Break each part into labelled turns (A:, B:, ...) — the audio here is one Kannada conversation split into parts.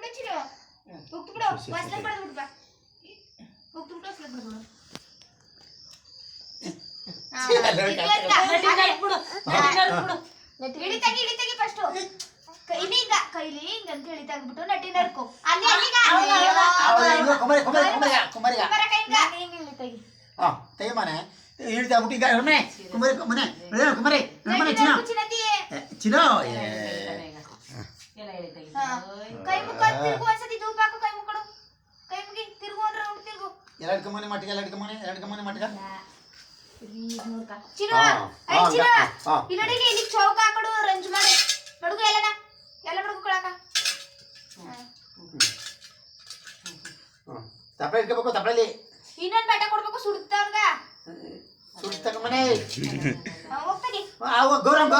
A: ಬಿಡು ಚಿನ್ನು ಹೋಗ್ತು ಬಿಡು ವಾಸನೆ ಪಡೆದು ಬಿಡು ಬಾ ಹೋಗ್ತು ಬಿಡು ವಾಸನೆ ಪಡೆದು ಬಿಡು ಇಳಿ ತೆಗಿ ಫಸ್ಟ್ ಕೈಲಿಗ ಕೈಲಿ ಹಿಂಗಂತ ಇಳಿ ತೆಗ್ಬಿಟ್ಟು ನಟಿ ನಡ್ಕೊ ಅಲ್ಲಿ ಇಳಿ ತೆಗಿ
B: ತೆಗಿ ಮನೆ ಇಳಿತಾ ಬಿಟ್ಟು ಈಗ ಮನೆ ಕುಮಾರಿ ಚಿನ್ನೋ
A: ಕೈ ಮುಖ ತಿರುಗು ಒಂದ್ಸತಿ ಧೂಪ ಹಾಕು ಕೈ ಮುಕ್ಕಡು ಕೈ ಮುಗಿ ತಿರುಗು ಅಂದ್ರೆ ರೌಂಡ್ ತಿರುಗು
B: ಎರಡು ಮನೆ ಮಟ್ಟಿಗೆ ಮಟ್ಟಿಗೆ
A: ಚಿನ್ನ ಇಲ್ಲಿ ಇಲ್ಲಿ ಚೌಕ ಹಾಕಡು ರಂಜು ಮಾಡಿ ಬಡುಗು ಎಲ್ಲ ಬಡುಗು ಕೊಳಕ
B: ತಪ್ಪಲೆ ಇಟ್ಕೋಬೇಕು ತಪ್ಪಲಲ್ಲಿ
A: ಇನ್ನೊಂದು ಬೆಟ್ಟ ಕೊಡ್ಬೇಕು ಸುಡ್ತಾವ್ಗ
B: ಸುಡ್ತಕ ಮನೆ
A: ಹೋಗ್ತಾಗಿ
B: ಗೌರವ್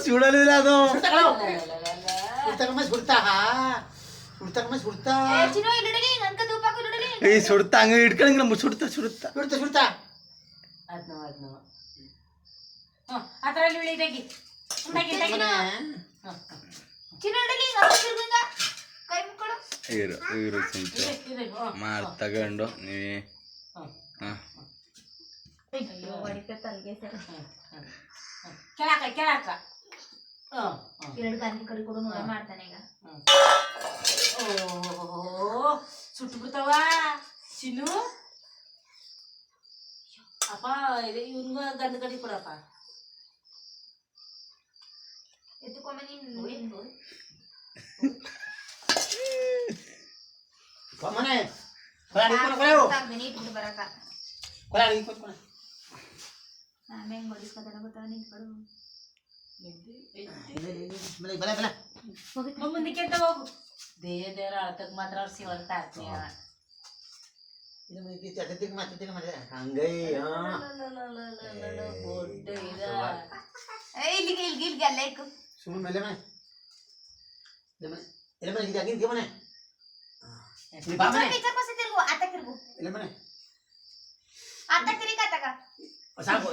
C: ಸುಡಲಿಲ್ಲ ಅದು
A: ಚಿನ್ನು ಇಲ್ಲಿ ನನ್ಕ ಧೂಪ ಹಾಕು ಇಲ್ಲಿ
C: ಈ ಸುಡ್ತಾ ಹಂಗ ಇಟ್ಕೊಂಡ್ ನಮ್ಮ ಸುಡ್ತಾ
D: ಅದರಲ್ಲಿ ಇಳಿ ತೆಗಿ
A: ಚಿನ್ನು ಇಡಲಿ ತಿರುಗುಂಗ ಕೈ ಮುಕ್ಕಳು
C: ಇರು ಮಾರ್ ತಗೊಂಡು ನೀವೇ
A: ಅಯ್ಯೋ ಹೊಡಿತ ತಲ್ಗೆ ಸರ್
D: ಕೆಳಕ
A: ಎರಡು ಗಾಂಧಿ ಕಡೆ ಕೊಡು ನೋಡ ಮಾಡ್ತಾನೆ ಈಗ
D: ಓ ಸುಟ್ಟು ಬಿಡ್ತಾವ ಚಿನ್ನು ಅಪ್ಪ ಇವನ್ಗ ಗಂಧ ಕಡಿ ಕೊಡಪ್ಪ
A: ಎತ್ತುಕೊಂಬ ನೀನು
B: ಮನೆ
A: ಇಟ್ಬಿಟ್ಟು ಬರಕ ಆಮೇಲೆ ಹೊಡಿಸ್ಕೊತಾನ ಗೊತ್ತಾಗ ನಿಂತ್ಕೊಡು
D: ಮುಂದಕ್ಕೆ ಅಂತ ಹೋಗು ದೇವರ ಅಳತಕ್ ಮಾತ್ರ ಅವ್ರು ಸಿವಂತ ಆತ್ಮೀಯ
A: ಇಲ್ಲಿಗೆ ಅಲ್ಲ ಇಕ್ಕು ತಿರುಗು ಆತ ತಿರುಗು ಆತ ತಿರುಗಿ ಆತಕ
B: ಸಾಕು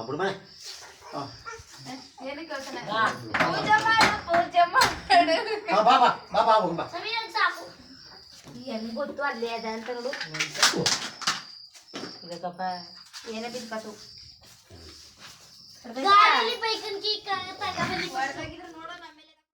B: ಬಿಡು ಮನೆ
A: ಏನು ಕೇಳ್ತಾನೆ ಪೂಜೆ ಮಾಡು
B: ಬಾ ಹೋಗೋಣ
A: ಸಾಕು ಹೆಂಗ್ ಗೊತ್ತು ಅಲ್ಲೇ ಅದ ಅಂತ ನೋಡು
D: ಇದಕ್ಕಪ್ಪ
A: ಏನ ಬಿದ್ಕತು
D: ಗಾಡಿಲಿ ಬೈಕನ್ಕಿ ತಗೊಂಡು
A: ನೋಡು